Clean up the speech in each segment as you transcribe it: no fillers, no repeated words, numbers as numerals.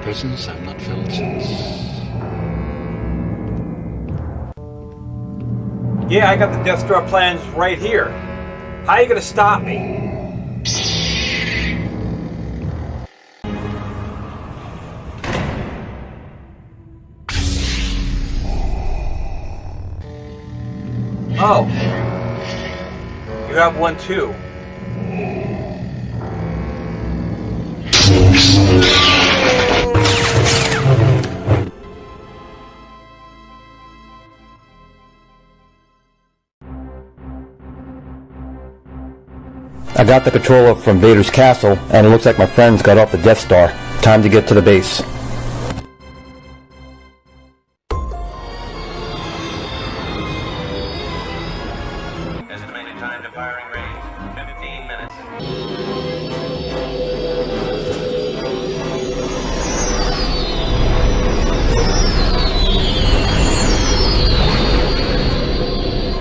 presence I've not felt since... Yeah, I got the Death Star plans right here. How are you gonna stop me? Oh. You have one too. I got the controller from Vader's castle, and it looks like my friends got off the Death Star. Time to get to the base. Estimated time to firing range, 15 minutes.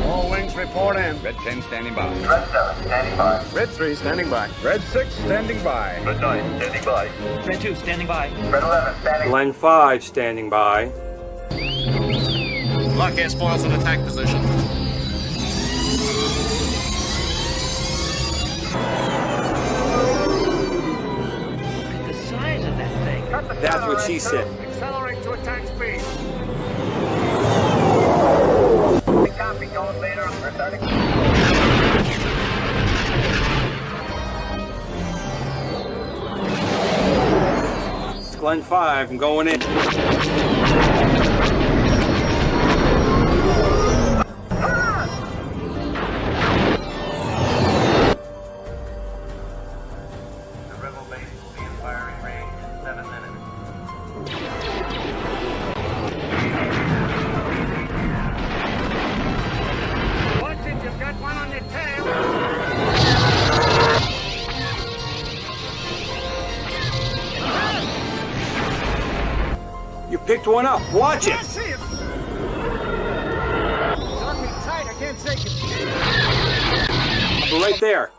All wings report in. Red 10 standing by. Red 7 standing by. Red 3 standing by. Red 6 standing by. Red 9 standing by. Red 2 standing by. Red 11 standing by. Line 5 standing by. Lock air spoils in attack position. The size of that thing. That's what she said. Accelerate to attack speed. Copy, going later. We're starting. It's Glen 5. I'm going in. The rebel base will be in firing range in 7 minutes. Watch it, you've got one on your tail. You picked one up. Watch it. See it. Got me tight, I can't take it. We're right there.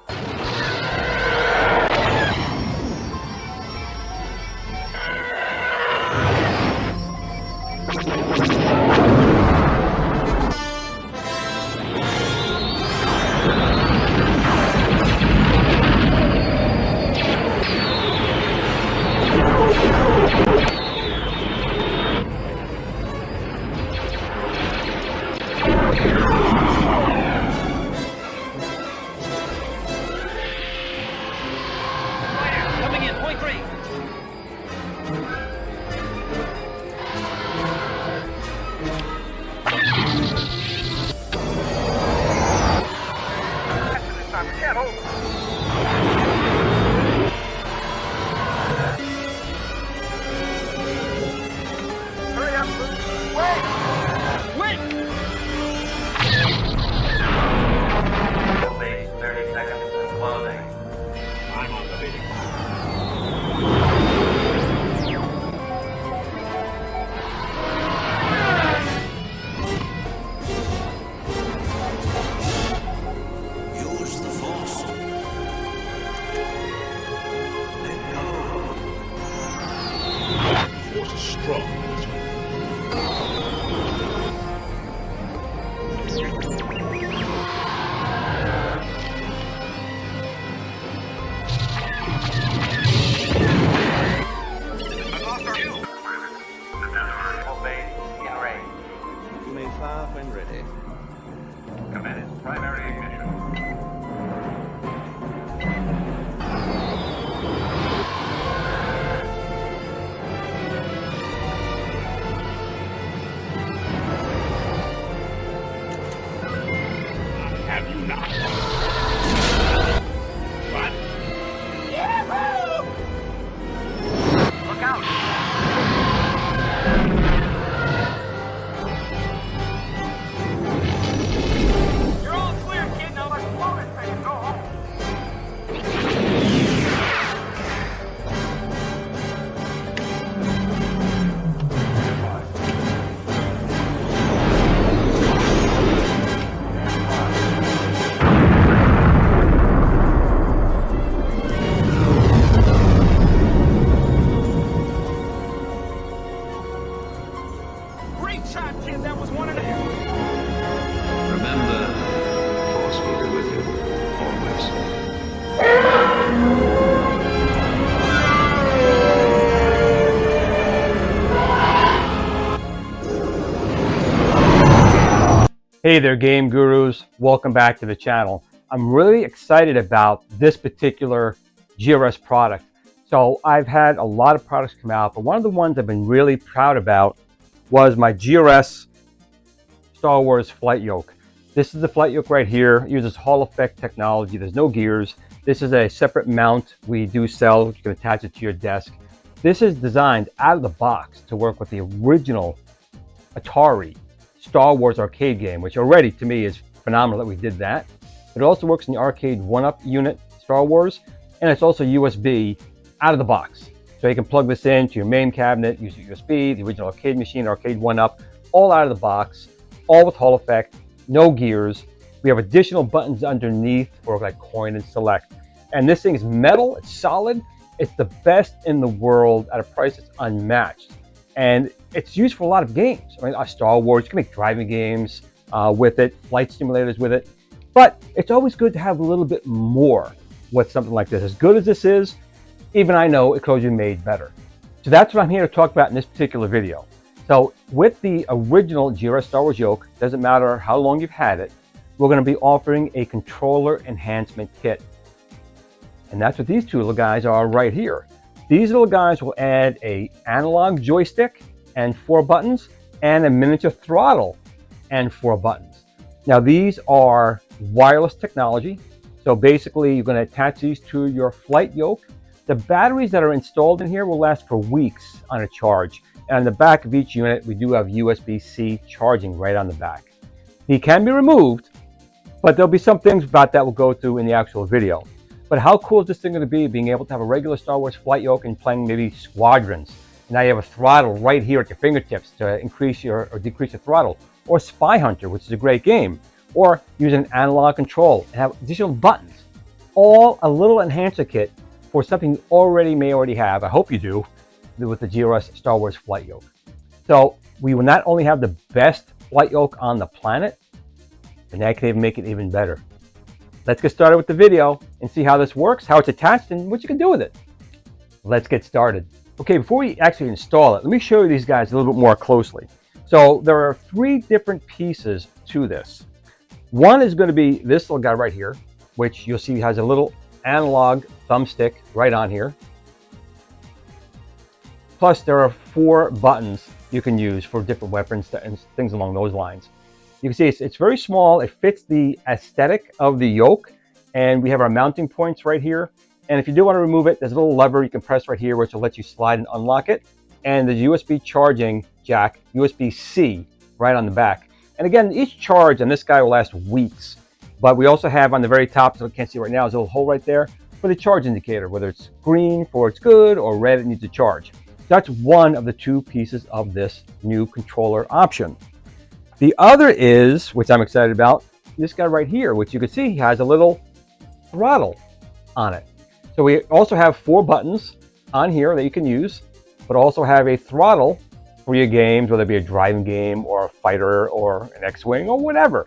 Coming in, point 3. Hurry up. Wait. Rebel base, 30 seconds and closing. I'm on the meeting. Use the force. Let go. Force is strong. Rebel base in range. You may fire when ready. Commence primary ignition. Hey there, game gurus. Welcome back to the channel. I'm really excited about this particular GRS product. So I've had a lot of products come out, but one of the ones I've been really proud about was my GRS Star Wars flight yoke. This is the flight yoke right here. It uses Hall effect technology. There's no gears. This is a separate mount we do sell. You can attach it to your desk. This is designed out of the box to work with the original Atari Star Wars arcade game, which already to me is phenomenal that we did that. It also works in the arcade 1-up unit Star Wars, and it's also USB out of the box. So you can plug this into your main cabinet, use USB, the original arcade machine, arcade 1-up, all out of the box, all with Hall effect, no gears. We have additional buttons underneath for like coin and select. And this thing is metal, it's solid, it's the best in the world at a price that's unmatched. And it's used for a lot of games. I mean, Star Wars, you can make driving games with it, flight simulators with it. But it's always good to have a little bit more with something like this. As good as this is, even I know it could be made better. So that's what I'm here to talk about in this particular video. So with the original GRS Star Wars yoke, doesn't matter how long you've had it, we're going to be offering a controller enhancement kit. And that's what these two little guys are right here. These little guys will add an analog joystick and 4 buttons and a miniature throttle and 4 buttons. Now these are wireless technology. So basically you're going to attach these to your flight yoke. The batteries that are installed in here will last for weeks on a charge. And on the back of each unit, we do have USB-C charging right on the back. It can be removed, but there'll be some things about that we'll go through in the actual video. But how cool is this thing going to be, being able to have a regular Star Wars flight yoke and playing maybe Squadrons? Now you have a throttle right here at your fingertips to increase or decrease your throttle. Or Spy Hunter, which is a great game. Or use an analog control and have additional buttons. All a little enhancer kit for something you may already have, I hope you do, with the GRS Star Wars flight yoke. So we will not only have the best flight yoke on the planet, but now I can even make it even better. Let's get started with the video and see how this works, how it's attached, and what you can do with it. Let's get started. Okay, before we actually install it, let me show you these guys a little bit more closely. So there are 3 different pieces to this. One is going to be this little guy right here, which you'll see has a little analog thumbstick right on here. Plus there are 4 buttons you can use for different weapons and things along those lines. You can see it's very small. It fits the aesthetic of the yoke, and we have our mounting points right here. And if you do want to remove it, there's a little lever you can press right here, which will let you slide and unlock it. And the USB charging jack, USB-C, right on the back. And again, each charge on this guy will last weeks. But we also have on the very top, so you can't see right now, there's a little hole right there for the charge indicator, whether it's green for it's good or red it needs to charge. That's one of the 2 pieces of this new controller option. The other is, which I'm excited about, this guy right here, which you can see has a little throttle on it. So we also have 4 buttons on here that you can use, but also have a throttle for your games, whether it be a driving game or a fighter or an X-Wing or whatever.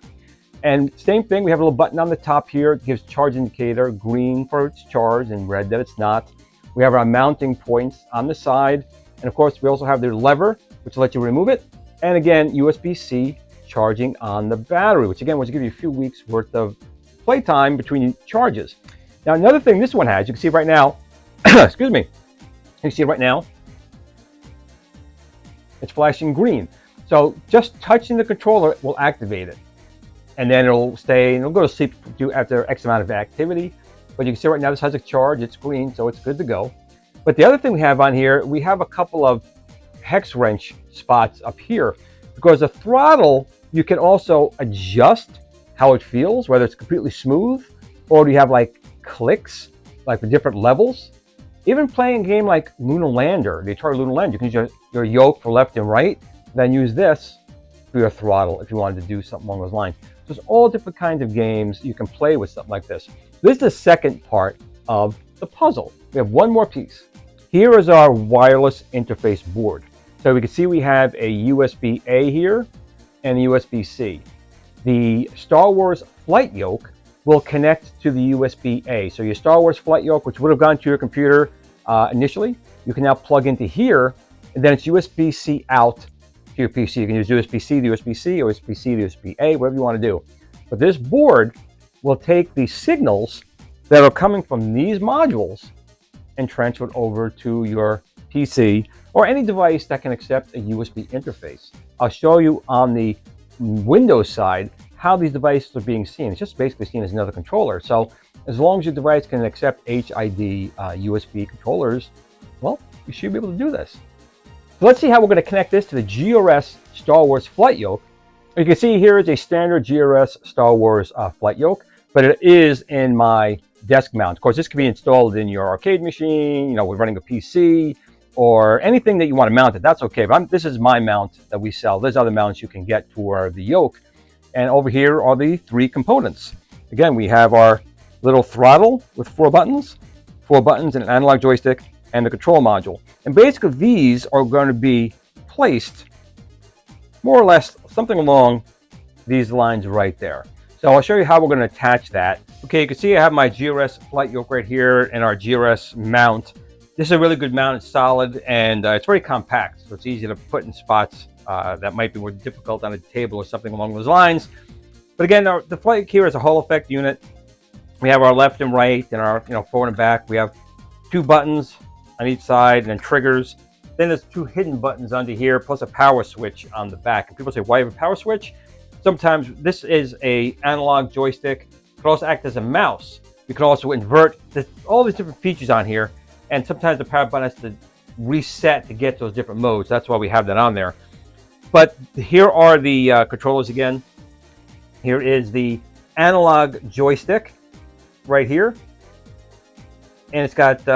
And same thing, we have a little button on the top here. It gives charge indicator, green for it's charged and red that it's not. We have our mounting points on the side. And of course, we also have the lever, which will let you remove it. And again, USB-C charging on the battery, which again will give you a few weeks worth of playtime between charges. Now, another thing this one has, you can see right now, excuse me, you can see right now, it's flashing green. So just touching the controller will activate it. And then it'll stay, and it'll go to sleep after X amount of activity. But you can see right now this has a charge, it's green, so it's good to go. But the other thing we have on here, we have a couple of hex wrench spots up here. Because the throttle, you can also adjust how it feels, whether it's completely smooth, or do you have like clicks, like the different levels. Even playing a game like Lunar Lander, the Atari Lunar Lander, you can use your yoke for left and right, then use this for your throttle if you wanted to do something along those lines. So there's all different kinds of games you can play with something like this. This is the second part of the puzzle. We have one more piece. Here is our wireless interface board. So we can see we have a USB-A here and a USB-C. The Star Wars flight yoke will connect to the USB-A. So your Star Wars flight yoke, which would have gone to your computer initially, you can now plug into here, and then it's USB-C out to your PC. You can use USB-C to USB-C or USB-C to USB-A, whatever you want to do. But this board will take the signals that are coming from these modules and transfer it over to your PC or any device that can accept a USB interface. I'll show you on the Windows side how these devices are being seen. It's just basically seen as another controller. So as long as your device can accept HID USB controllers, well, you should be able to do this. So let's see how we're going to connect this to the GRS Star Wars flight yoke. You can see here is a standard GRS Star Wars flight yoke, but it is in my desk mount. Of course, this can be installed in your arcade machine, you know, we're running a PC, or anything that you want to mount it, that's okay. But this is my mount that we sell. There's other mounts you can get for the yoke. And over here are the 3 components. Again, we have our little throttle with 4 buttons and an analog joystick, and the control module. And basically these are going to be placed more or less something along these lines right there. So I'll show you how we're going to attach that. Okay, you can see I have my GRS flight yoke right here and our GRS mount. This is a really good mount. It's solid and it's very compact, so it's easy to put in spots that might be more difficult on a table or something along those lines. But again, the flight yoke here is a Hall effect unit. We have our left and right and our forward and back. We have 2 buttons on each side and then triggers. Then there's 2 hidden buttons under here plus a power switch on the back. And people say, why have a power switch? Sometimes this is a analog joystick. It can also act as a mouse. You can also invert. There's all these different features on here. And sometimes the power button has to reset to get those different modes. That's why we have that on there. But here are the controllers again. Here is the analog joystick right here. And it's got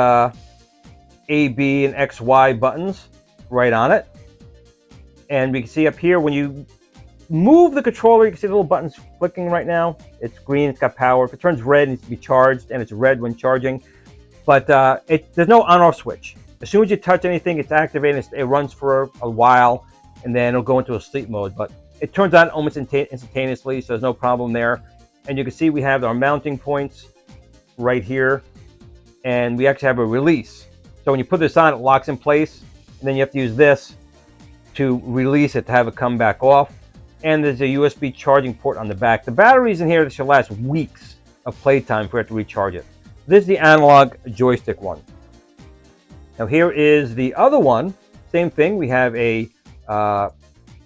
A, B, and X, Y buttons right on it. And we can see up here when you move the controller, you can see the little buttons flicking right now. It's green, it's got power. If it turns red, it needs to be charged, and it's red when charging. But there's no on-off switch. As soon as you touch anything, it's activated. It runs for a while, and then it'll go into a sleep mode. But it turns on almost instantaneously, so there's no problem there. And you can see we have our mounting points right here, and we actually have a release. So when you put this on, it locks in place, and then you have to use this to release it to have it come back off. And there's a USB charging port on the back. The batteries in here, this should last weeks of playtime for it to recharge it. This is the analog joystick one. Now here is the other one. Same thing. We have a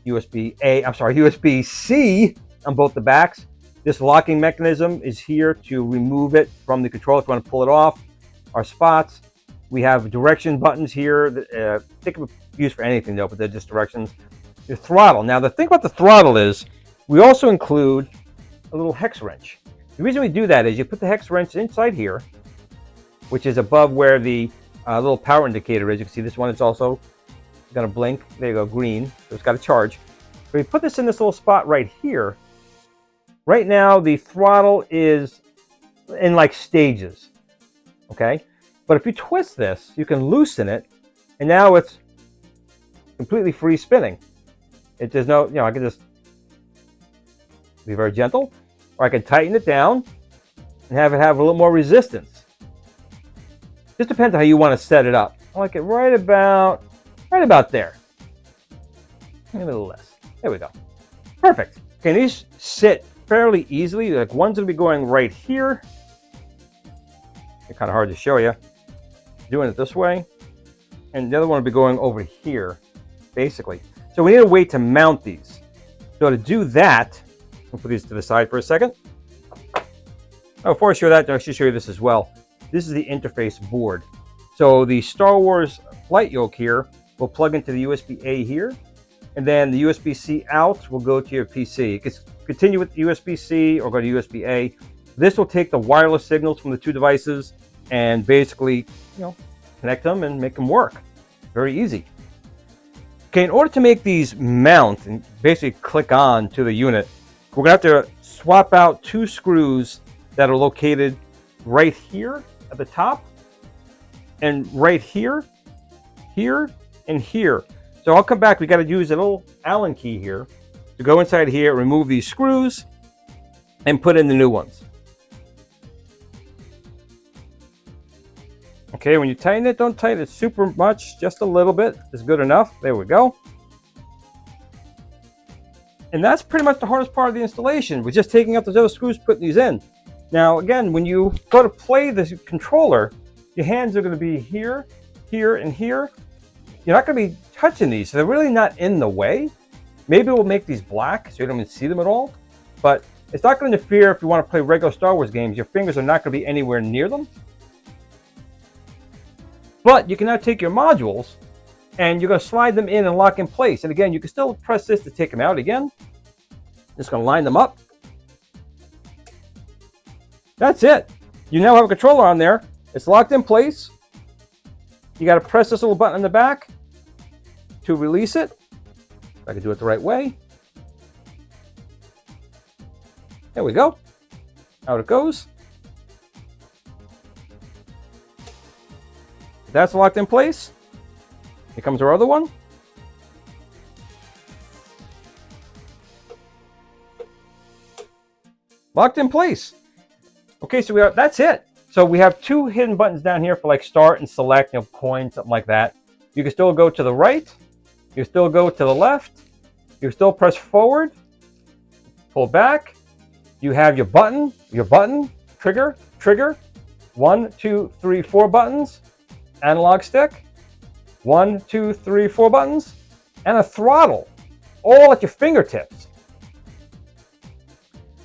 USB-C on both the backs. This locking mechanism is here to remove it from the controller if you want to pull it off. Our spots. We have direction buttons here. They can be used for anything though, but they're just directions. The throttle. Now the thing about the throttle is we also include a little hex wrench. The reason we do that is you put the hex wrench inside here, which is above where the little power indicator is. You can see this one is also going to blink. There you go, green. So it's got a charge. But we put this in this little spot right here. Right now the throttle is in like stages. Okay? But if you twist this, you can loosen it, and now it's completely free spinning. There's no, I can just be very gentle, or I can tighten it down and have it have a little more resistance. Just depends on how you want to set it up. I like it right about there. Maybe a little less. There we go. Perfect. Okay, these sit fairly easily. Like one's going to be going right here. It's kind of hard to show you. Doing it this way. And the other one will be going over here, basically. So we need a way to mount these. So to do that, I'll put these to the side for a second. Oh, before I show that, I'll actually show you this as well. This is the interface board. So the Star Wars flight yoke here will plug into the USB-A here, and then the USB-C out will go to your PC. You can continue with USB-C or go to USB-A. This will take the wireless signals from the 2 devices and basically, connect them and make them work. Very easy. Okay, in order to make these mount and basically click on to the unit, we're going to have to swap out 2 screws that are located right here at the top, and right here, here, and here. So I'll come back. We got to use a little Allen key here to go inside here, remove these screws, and put in the new ones. Okay, when you tighten it, don't tighten it super much. Just a little bit is good enough. There we go. And that's pretty much the hardest part of the installation, was just taking out those other screws, putting these in. Now, again, when you go to play this controller, your hands are going to be here, here, and here. You're not going to be touching these, so they're really not in the way. Maybe we'll make these black so you don't even see them at all, but it's not going to interfere if you want to play regular Star Wars games. Your fingers are not going to be anywhere near them. But you can now take your modules and you're going to slide them in and lock in place. And again, you can still press this to take them out again. Just going to line them up. That's it. You now have a controller on there. It's locked in place. You got to press this little button on the back to release it. If I can do it the right way. There we go. Out it goes. That's locked in place. Here comes our other one. Locked in place. Okay, so that's it. So we have two hidden buttons down here for like start and select, coin, something like that. You can still go to the right. You can still go to the left. You can still press forward. Pull back. You have your button, trigger. 1, 2, 3, 4 buttons. Analog stick. 1, 2, 3, 4 buttons. And a throttle. All at your fingertips.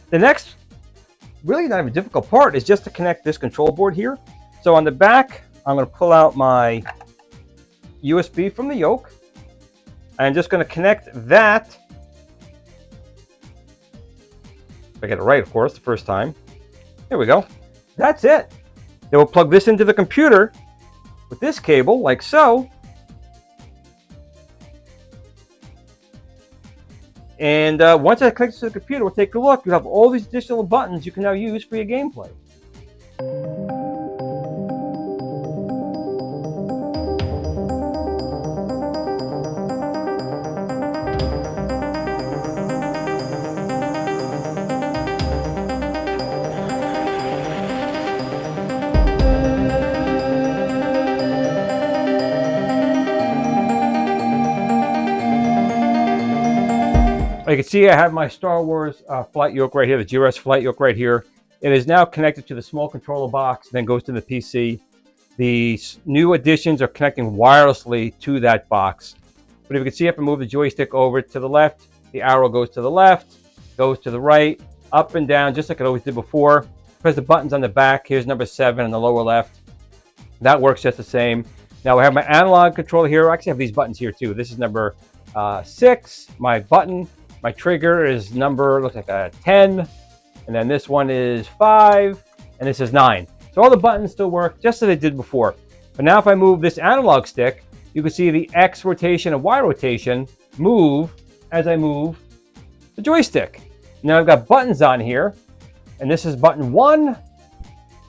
The next, really not even difficult part, is just to connect this control board here. So on the back, I'm going to pull out my USB from the Yoke. I'm just going to connect that. If I get it right, of course, the first time. Here we go. That's it. Then we'll plug this into the computer with this cable, like so. And once I connect it to the computer, we'll take a look. You have all these additional buttons you can now use for your gameplay. You can see I have my Star Wars flight yoke right here, the GRS flight yoke right here. It is now connected to the small controller box, then goes to the PC. The new additions are connecting wirelessly to that box. But if you can see, if I move the joystick over to the left, the arrow goes to the left, goes to the right, up and down, just like it always did before. Press the buttons on the back. Here's number 7 on the lower left. That works just the same. Now I have my analog controller here. I actually have these buttons here too. This is number 6, my button. My trigger is number, looks like a 10, and then this one is 5, and this is 9. So all the buttons still work just as they did before. But now if I move this analog stick, you can see the X rotation and Y rotation move as I move the joystick. Now I've got buttons on here, and this is button 1,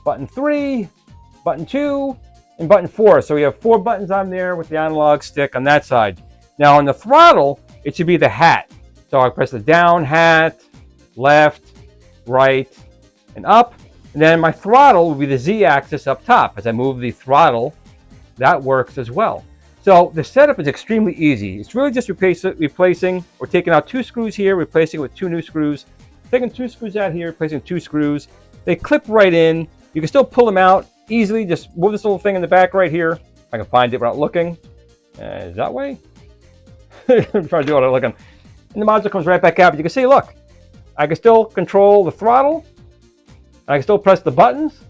button 3, button 2, and button 4. So we have 4 buttons on there with the analog stick on that side. Now on the throttle, it should be the hat. So I press the down, hat, left, right, and up. And then my throttle will be the Z-axis up top. As I move the throttle, that works as well. So the setup is extremely easy. It's really just replacing, or taking out 2 screws here, replacing with 2 new screws. Taking 2 screws out here, replacing 2 screws. They clip right in. You can still pull them out easily. Just move this little thing in the back right here. If I can find it without looking. Is that way? I'm trying to do it without looking. And the module comes right back out. But you can see, look, I can still control the throttle. I can still press the buttons,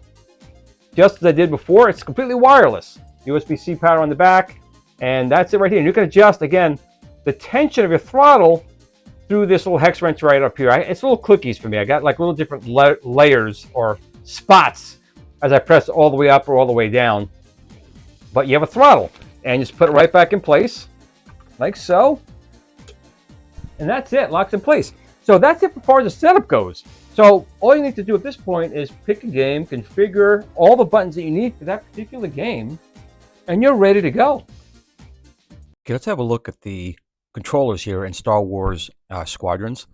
just as I did before. It's completely wireless. USB-C power on the back, and that's it right here. And you can adjust, again, the tension of your throttle through this little hex wrench right up here. It's little clickies for me. I got like little different layers or spots as I press all the way up or all the way down. But you have a throttle, and you just put it right back in place, like so. And that's it, locks in place. So that's it as far as the setup goes. So all you need to do at this point is pick a game, configure all the buttons that you need for that particular game, and you're ready to go. Okay, let's have a look at the controllers here in Star Wars Squadrons.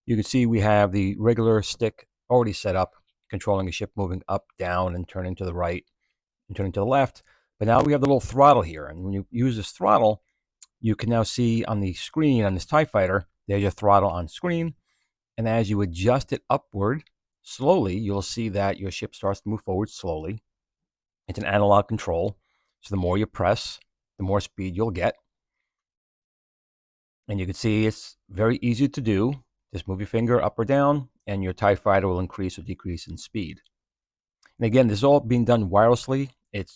You can see we have the regular stick already set up, controlling a ship moving up, down, and turning to the right, and turning to the left. But now we have the little throttle here, and when you use this throttle, you can now see on the screen on this TIE Fighter There's your throttle on screen. And as you adjust it upward slowly, you'll see that your ship starts to move forward slowly. It's an analog control. So the more you press, the more speed you'll get. And you can see it's very easy to do. Just move your finger up or down, and your TIE fighter will increase or decrease in speed. And again, this is all being done wirelessly. It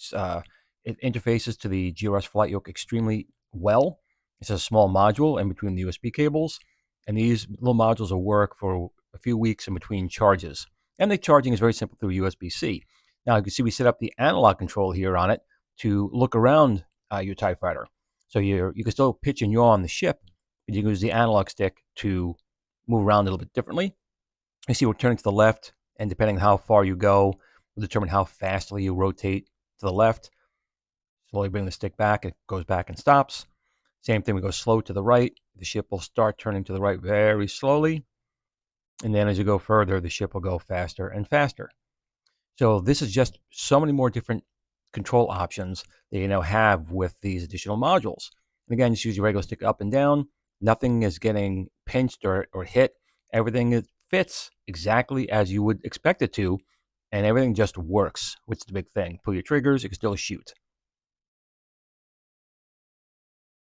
interfaces to the GRS Flight Yoke extremely well. It's a small module in between the USB cables, and these little modules will work for a few weeks in between charges. And the charging is very simple through USB-C. Now you can see we set up the analog control here on it to look around your TIE fighter. So you can still pitch and yaw on the ship, but you can use the analog stick to move around a little bit differently. You see we're turning to the left, and depending on how far you go, will determine how fastly you rotate to the left. Slowly bring the stick back, it goes back and stops. Same thing, we go slow to the right. The ship will start turning to the right very slowly. And then as you go further, the ship will go faster and faster. So this is just so many more different control options that you now have with these additional modules. And again, just use your regular stick up and down. Nothing is getting pinched or hit. Everything fits exactly as you would expect it to. And everything just works, which is the big thing. Pull your triggers, you can still shoot.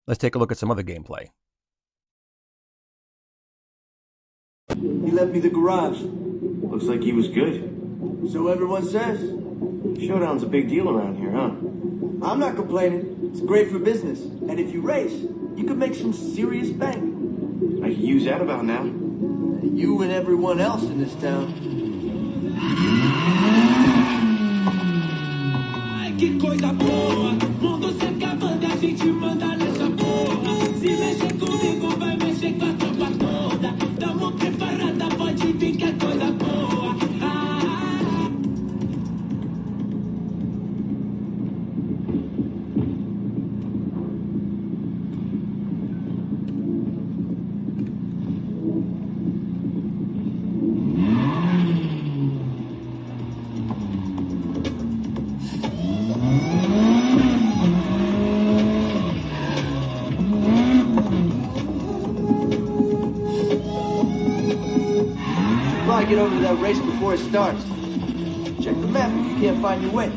Let's take a look at some other gameplay. He left me the garage. Looks like he was good. So everyone says. Showdown's a big deal around here, huh? I'm not complaining. It's great for business. And if you race, you could make some serious bank. I can use that about now. You and everyone else in this town. Que coisa boa, mundo se acabando, a gente manda nessa porra. Se mexe comigo, vai mexer com a tropa toda. Tamo preparada, pode vir que é coisa boa. Get over to that race before it starts. Check the map if you can't find your way.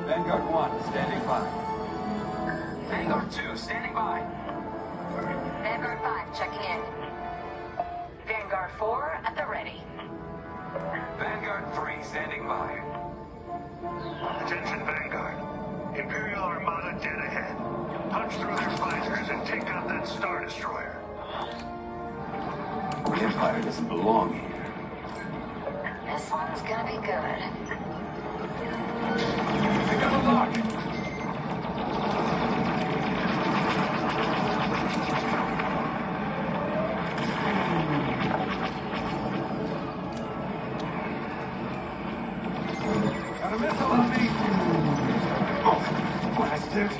Vanguard 1, standing by. Vanguard 2, standing by. Vanguard 5, checking in. Vanguard 4, at the ready. Vanguard 3, standing by. Attention, Vanguard. Imperial Armada dead ahead. Punch through their visors and take out that Star Destroyer. The Empire doesn't belong here. This one's gonna be good. Pick up a lock. Got a missile on me. Oh, blasted.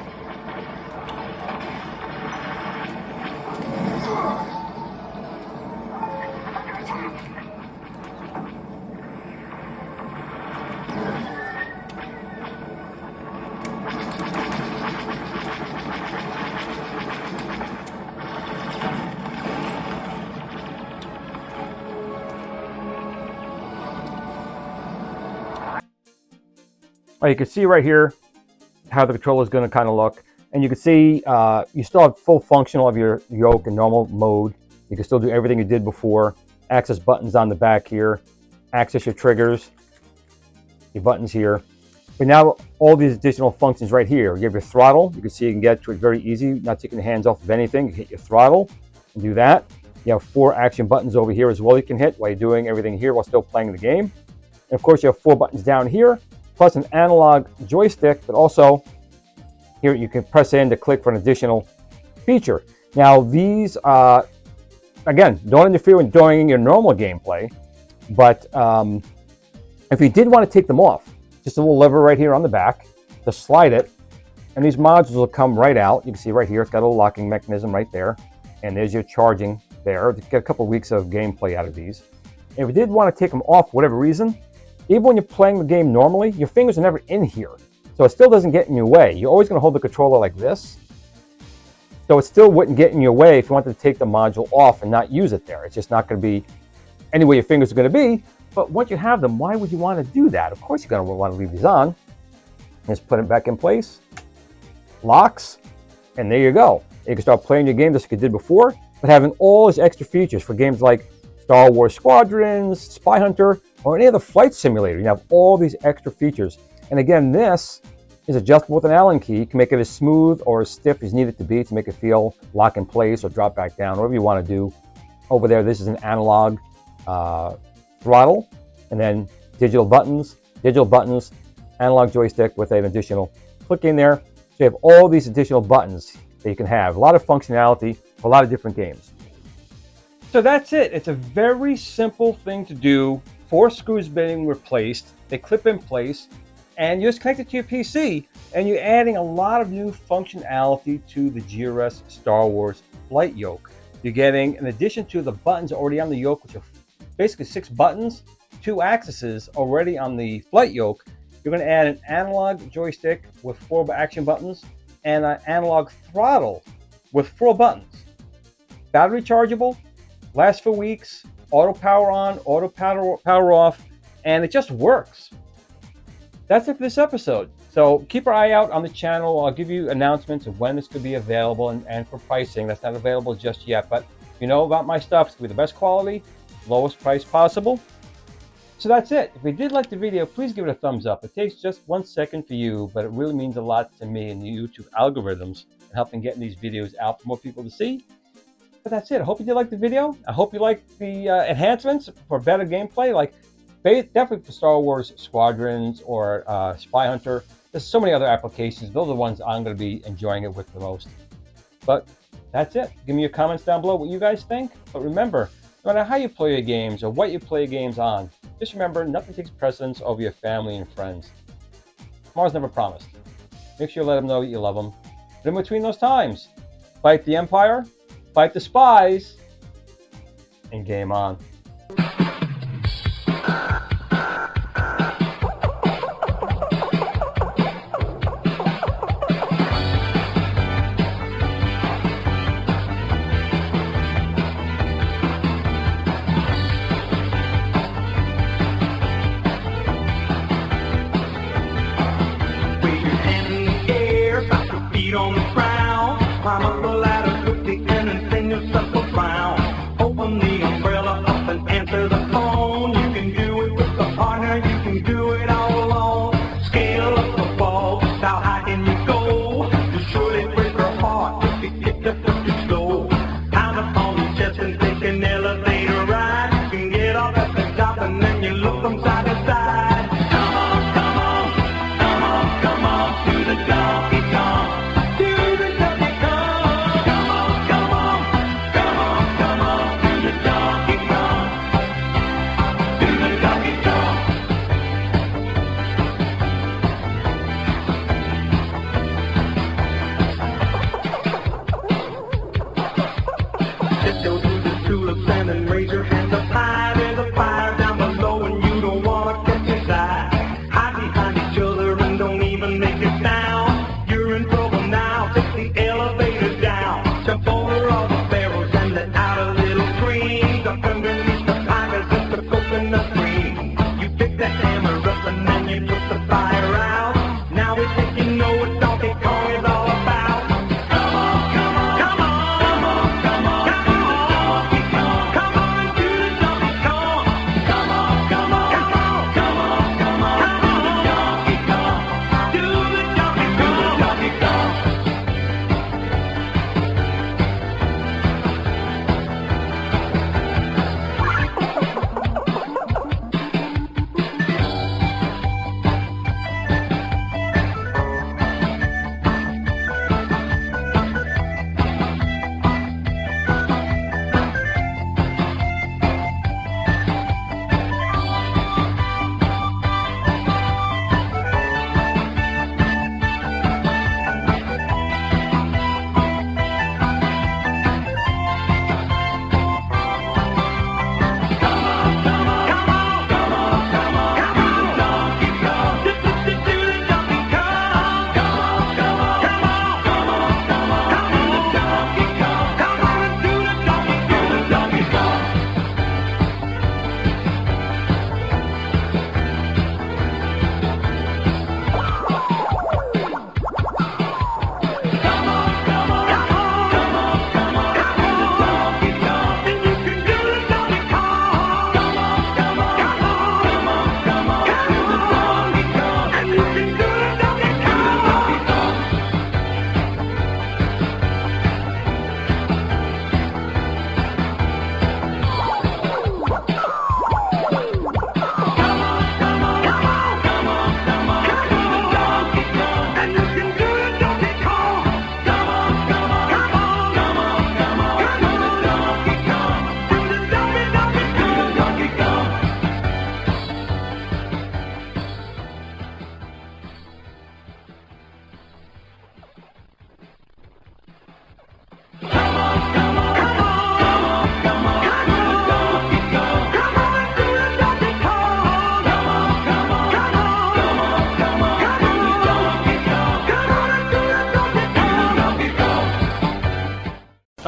Under attack. You can see right here how the controller is going to kind of look. And you can see you still have full functional of your yoke in normal mode. You can still do everything you did before. Access buttons on the back here. Access your triggers. Your buttons here. But now all these additional functions right here. You have your throttle. You can see you can get to it very easy. Not taking your hands off of anything. You hit your throttle and do that. You have 4 action buttons over here as well you can hit while you're doing everything here while still playing the game. And of course you have 4 buttons down here. Plus an analog joystick, but also here you can press in to click for an additional feature. Now these again, don't interfere with during your normal gameplay. But if you did want to take them off, just a little lever right here on the back, just slide it, and these modules will come right out. You can see right here, it's got a little locking mechanism right there, and there's your charging there. You get a couple of weeks of gameplay out of these. And if you did want to take them off for whatever reason, even when you're playing the game normally, your fingers are never in here. So it still doesn't get in your way. You're always going to hold the controller like this. So it still wouldn't get in your way if you wanted to take the module off and not use it there. It's just not going to be any way your fingers are going to be. But once you have them, why would you want to do that? Of course you're going to want to leave these on. Just put it back in place. Locks. And there you go. You can start playing your game just like you did before, but having all these extra features for games like Star Wars Squadrons, Spy Hunter, or any other flight simulator. You have all these extra features. And again, this is adjustable with an Allen key. You can make it as smooth or as stiff as needed to be to make it feel lock in place or drop back down, whatever you want to do. Over there, this is an analog throttle, and then digital buttons, analog joystick with an additional click in there. So you have all these additional buttons that you can have. A lot of functionality for a lot of different games. So that's it. It's a very simple thing to do. 4 screws being replaced. They clip in place, and you just connect it to your PC, and you're adding a lot of new functionality to the GRS Star Wars flight yoke. You're getting, in addition to the buttons already on the yoke, which are basically 6 buttons, 2 axes already on the flight yoke, you're going to add an analog joystick with 4 action buttons and an analog throttle with 4 buttons. Battery chargeable, lasts for weeks, auto power on, auto power off, and it just works. That's it for this episode. So keep your eye out on the channel. I'll give you announcements of when this could be available and for pricing. That's not available just yet, but you know about my stuff. It's going to be the best quality, lowest price possible. So that's it. If you did like the video, please give it a thumbs up. It takes just 1 second for you, but it really means a lot to me and the YouTube algorithms in helping getting these videos out for more people to see. But that's it. I hope you did like the video. I hope you like the enhancements for better gameplay, like definitely for Star Wars Squadrons or Spy Hunter. There's so many other applications. Those are the ones I'm going to be enjoying it with the most. But that's it. Give me your comments down below what you guys think. But remember, no matter how you play your games or what you play games on, just remember, nothing takes precedence over your family and friends. Tomorrow's never promised. Make sure you let them know that you love them. But in between those times, fight the Empire, fight the spies, and game on. On the ground, climb up the ladder quickly and sing yourself around. Open the umbrella up and answer the phone. You can do it with a partner, you can do it all alone. Scale up the ball, how high can you go? You surely break her heart if you get the too slow. Pound upon the chest and take an elevator ride. You can get off at the top and then you look from side to side. Come on, come on, come on, come on to the Donkey Kong.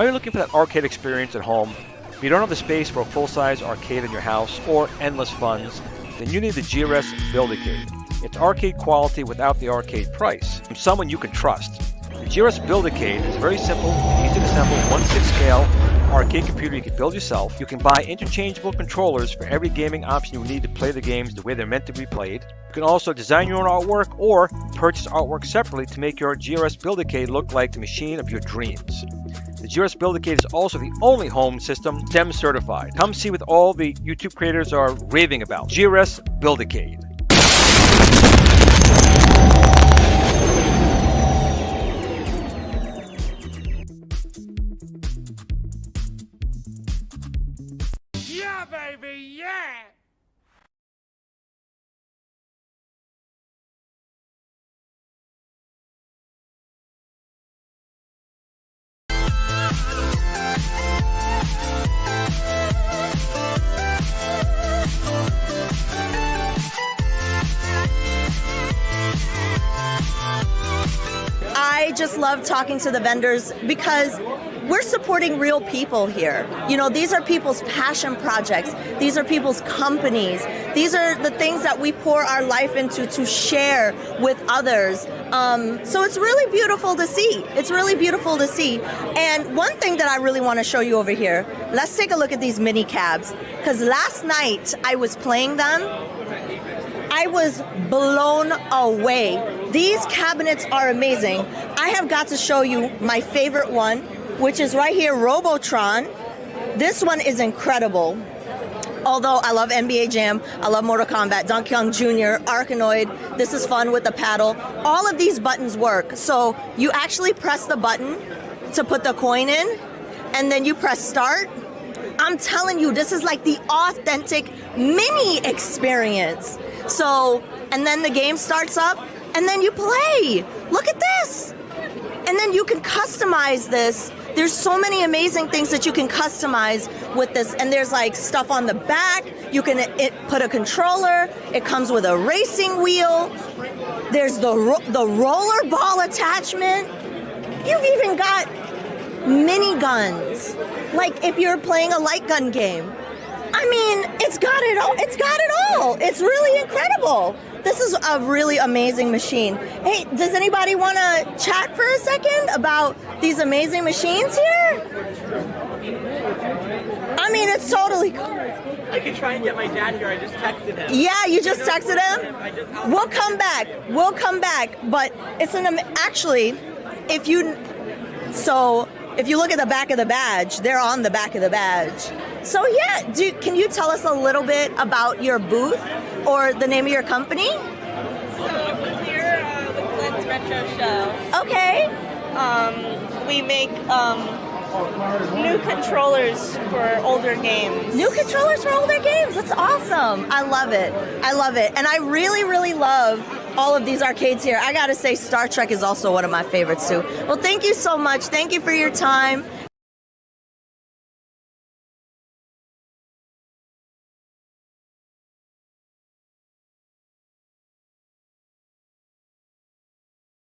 Are you looking for that arcade experience at home? If you don't have the space for a full-size arcade in your house or endless funds, then you need the GRS Build-A-Cade. It's arcade quality without the arcade price, from someone you can trust. The GRS Build-A-Cade is very simple and easy to assemble 1/6 scale arcade computer you can build yourself. You can buy interchangeable controllers for every gaming option you need to play the games the way they're meant to be played. You can also design your own artwork or purchase artwork separately to make your GRS Build-A-Cade look like the machine of your dreams. The GRS Build-A-Cade is also the only home system STEM certified. Come see what all the YouTube creators are raving about. GRS Build-A-Cade. Yeah, baby, yeah! I just love talking to the vendors because we're supporting real people here. You know, these are people's passion projects. These are people's companies. These are the things that we pour our life into to share with others. So it's really beautiful to see. It's really beautiful to see. And one thing that I really want to show you over here, let's take a look at these mini cabs. Because last night I was playing them. I was blown away. These cabinets are amazing. I have got to show you my favorite one, which is right here, Robotron. This one is incredible. Although I love NBA Jam, I love Mortal Kombat, Donkey Kong Jr., Arkanoid, this is fun with the paddle. All of these buttons work. So you actually press the button to put the coin in, and then you press start. I'm telling you, this is like the authentic mini experience. So, and then the game starts up, and then you play. Look at this. And then you can customize this. There's so many amazing things that you can customize with this. And there's like stuff on the back. You can put a controller. It comes with a racing wheel. There's the roller ball attachment. You've even got mini guns. Like if you're playing a light gun game. I mean, it's got it all. It's got it all. It's really incredible. This is a really amazing machine. Hey, does anybody want to chat for a second about these amazing machines here? I mean, it's totally cool. I could try and get my dad here. I just texted him. Yeah, you just texted him? We'll come back. We'll come back. But it's actually, if you look at the back of the badge, they're on the back of the badge. So yeah, can you tell us a little bit about your booth or the name of your company? So we're here with Glenn's Retro Show. Okay. We make new controllers for older games. New controllers for older games. That's awesome. I love it. I love it. And I really, really love all of these arcades here. I gotta say, Star Trek is also one of my favorites too. Well, thank you so much. Thank you for your time.